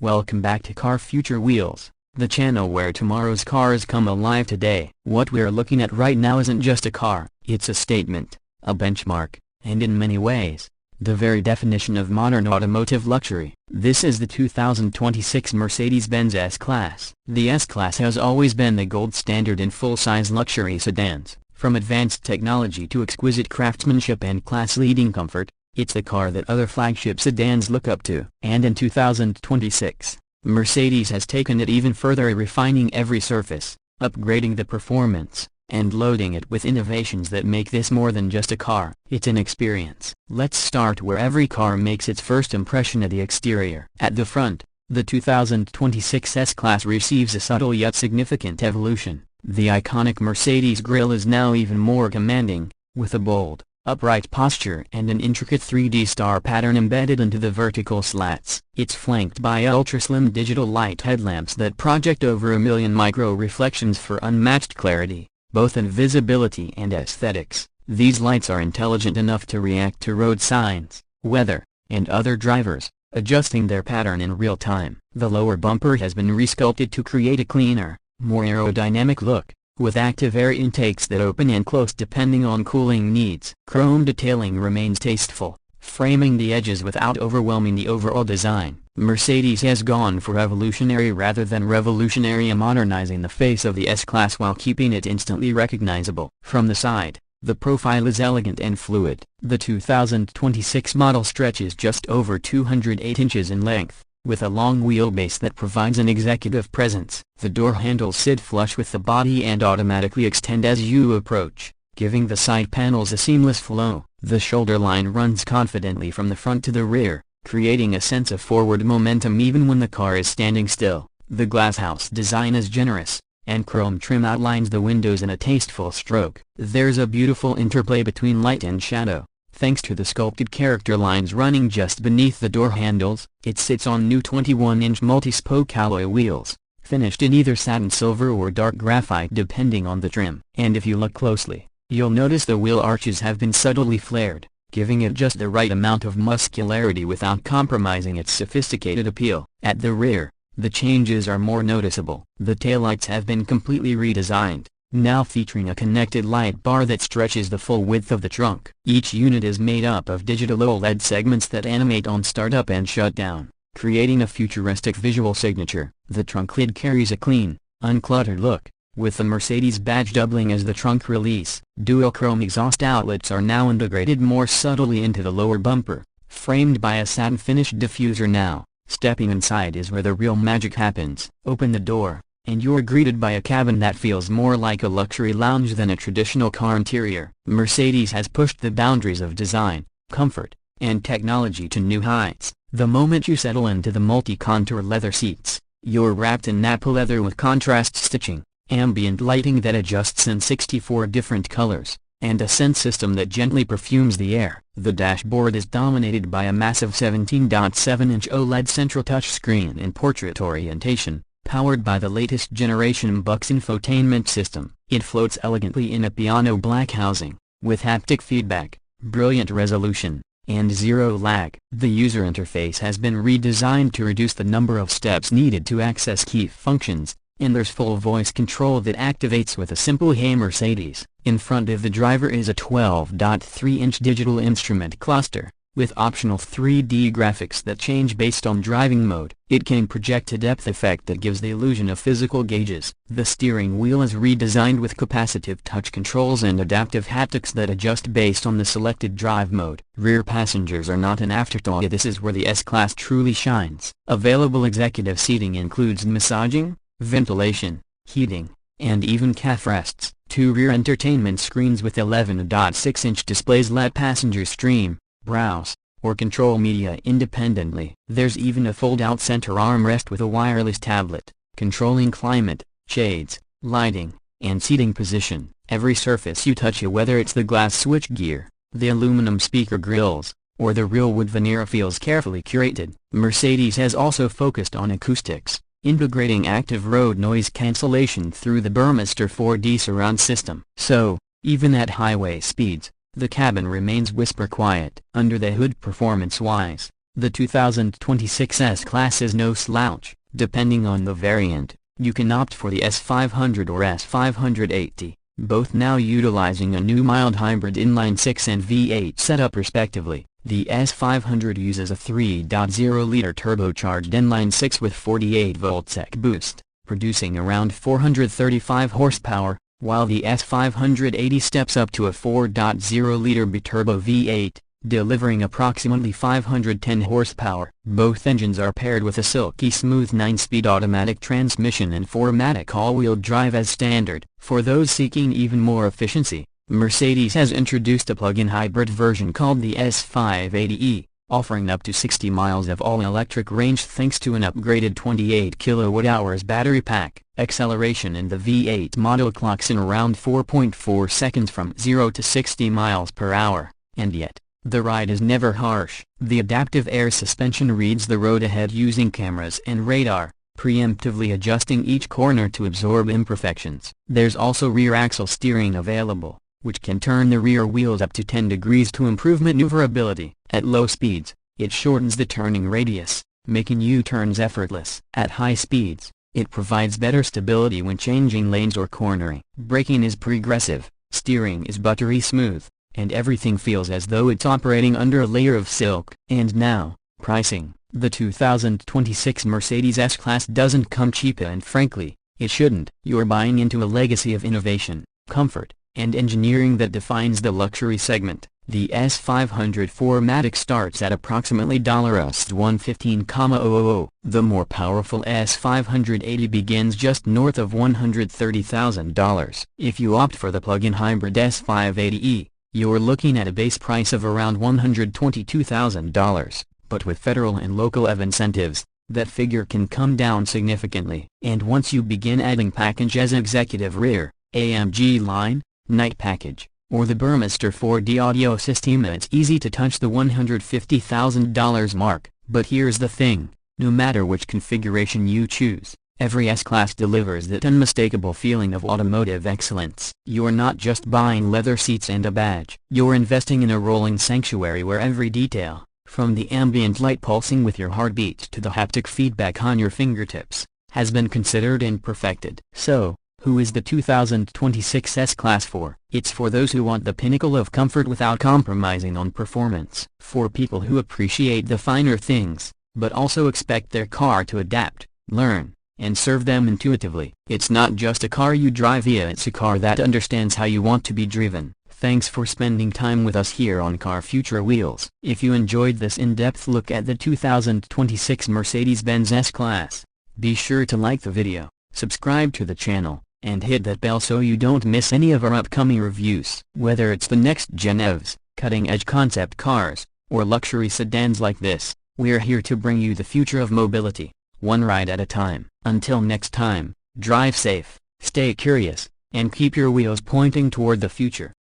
Welcome back to Car Future Wheels, the channel where tomorrow's cars come alive today. What we're looking at right now isn't just a car, it's a statement, a benchmark, and in many ways, the very definition of modern automotive luxury. This is the 2026 Mercedes-Benz S-Class. The S-Class has always been the gold standard in full-size luxury sedans. From advanced technology to exquisite craftsmanship and class-leading comfort, it's the car that other flagship sedans look up to. And in 2026, Mercedes has taken it even further, refining every surface, upgrading the performance, and loading it with innovations that make this more than just a car. It's an experience. Let's start where every car makes its first impression, at the exterior. At the front, the 2026 S-Class receives a subtle yet significant evolution. The iconic Mercedes grille is now even more commanding, with a bold, upright posture and an intricate 3D star pattern embedded into the vertical slats. It's flanked by ultra-slim digital light headlamps that project over 1 million micro-reflections for unmatched clarity, both in visibility and aesthetics. These lights are intelligent enough to react to road signs, weather, and other drivers, adjusting their pattern in real time. The lower bumper has been resculpted to create a cleaner, more aerodynamic look, with active air intakes that open and close depending on cooling needs. Chrome detailing remains tasteful, framing the edges without overwhelming the overall design. Mercedes has gone for evolutionary rather than revolutionary, modernizing the face of the S-Class while keeping it instantly recognizable. From the side, the profile is elegant and fluid. The 2026 model stretches just over 208 inches in length, with a long wheelbase that provides an executive presence. The door handles sit flush with the body and automatically extend as you approach, giving the side panels a seamless flow. The shoulder line runs confidently from the front to the rear, creating a sense of forward momentum even when the car is standing still. The glasshouse design is generous, and chrome trim outlines the windows in a tasteful stroke. There's a beautiful interplay between light and shadow, thanks to the sculpted character lines running just beneath the door handles. It sits on new 21-inch multi-spoke alloy wheels, finished in either satin silver or dark graphite depending on the trim. And if you look closely, you'll notice the wheel arches have been subtly flared, giving it just the right amount of muscularity without compromising its sophisticated appeal. At the rear, the changes are more noticeable. The taillights have been completely redesigned, now featuring a connected light bar that stretches the full width of the trunk. Each unit is made up of digital OLED segments that animate on startup and shutdown, creating a futuristic visual signature. The trunk lid carries a clean, uncluttered look, with the Mercedes badge doubling as the trunk release. Dual chrome exhaust outlets are now integrated more subtly into the lower bumper, framed by a satin-finished diffuser. Now, stepping inside is where the real magic happens. Open the door, and you're greeted by a cabin that feels more like a luxury lounge than a traditional car interior. Mercedes has pushed the boundaries of design, comfort, and technology to new heights. The moment you settle into the multi-contour leather seats, you're wrapped in Nappa leather with contrast stitching, ambient lighting that adjusts in 64 different colors, and a scent system that gently perfumes the air. The dashboard is dominated by a massive 17.7-inch OLED central touchscreen in portrait orientation, powered by the latest generation Buck's infotainment system. It floats elegantly in a piano black housing, with haptic feedback, brilliant resolution, and zero lag. The user interface has been redesigned to reduce the number of steps needed to access key functions, and there's full voice control that activates with a simple "Hey Mercedes." In front of the driver is a 12.3-inch digital instrument cluster, with optional 3D graphics that change based on driving mode. It can project a depth effect that gives the illusion of physical gauges. The steering wheel is redesigned with capacitive touch controls and adaptive haptics that adjust based on the selected drive mode. Rear passengers are not an afterthought. This is where the S-Class truly shines. Available executive seating includes massaging, ventilation, heating, and even calf rests. 2 rear entertainment screens with 11.6-inch displays let passengers stream, browse, or control media independently. There's even a fold-out center armrest with a wireless tablet, controlling climate, shades, lighting, and seating position. Every surface you touch, whether it's the glass switchgear, the aluminum speaker grills, or the real wood veneer, feels carefully curated. Mercedes has also focused on acoustics, integrating active road noise cancellation through the Burmester 4D surround system. So, even at highway speeds, the cabin remains whisper quiet. Under the hood, performance-wise, The 2026 S-Class is no slouch. Depending on the variant, you can opt for the S500 or S580, both now utilizing a new mild hybrid inline-6 and V8 setup respectively. The S500 uses a 3.0-liter turbocharged inline-6 with 48-volt SEC boost, producing around 435 horsepower, while the S580 steps up to a 4.0-liter biturbo V8, delivering approximately 510 horsepower. Both engines are paired with a silky smooth 9-speed automatic transmission and 4MATIC all-wheel drive as standard. For those seeking even more efficiency, Mercedes has introduced a plug-in hybrid version called the S580e, offering up to 60 miles of all-electric range thanks to an upgraded 28 kWh battery pack. Acceleration in the V8 model clocks in around 4.4 seconds from 0 to 60 miles per hour, and yet, the ride is never harsh. The adaptive air suspension reads the road ahead using cameras and radar, preemptively adjusting each corner to absorb imperfections. There's also rear axle steering available, which can turn the rear wheels up to 10 degrees to improve maneuverability. At low speeds, it shortens the turning radius, making U-turns effortless. At high speeds, it provides better stability when changing lanes or cornering. Braking is progressive, steering is buttery smooth, and everything feels as though it's operating under a layer of silk. And now, pricing. The 2026 Mercedes S-Class doesn't come cheap, and frankly, it shouldn't. You're buying into a legacy of innovation, comfort, and engineering that defines the luxury segment. The S500 4MATIC starts at approximately $115,000. The more powerful S580 begins just north of $130,000. If you opt for the plug-in hybrid S580e, you're looking at a base price of around $122,000, but with federal and local EV incentives, that figure can come down significantly. And once you begin adding packages as executive rear, AMG line, night package, or the Burmester 4D audio system, it's easy to touch the $150,000 mark. But here's the thing, no matter which configuration you choose, every S-Class delivers that unmistakable feeling of automotive excellence. You're not just buying leather seats and a badge. You're investing in a rolling sanctuary where every detail, from the ambient light pulsing with your heartbeat to the haptic feedback on your fingertips, has been considered and perfected. So, who is the 2026 S-Class for? It's for those who want the pinnacle of comfort without compromising on performance. For people who appreciate the finer things, but also expect their car to adapt, learn, and serve them intuitively. It's not just a car you drive, it's a car that understands how you want to be driven. Thanks for spending time with us here on Car Future Wheels. If you enjoyed this in-depth look at the 2026 Mercedes-Benz S-Class, be sure to like the video, subscribe to the channel, and hit that bell so you don't miss any of our upcoming reviews. Whether it's the next-gen EVs, cutting-edge concept cars, or luxury sedans like this, we're here to bring you the future of mobility, one ride at a time. Until next time, drive safe, stay curious, and keep your wheels pointing toward the future.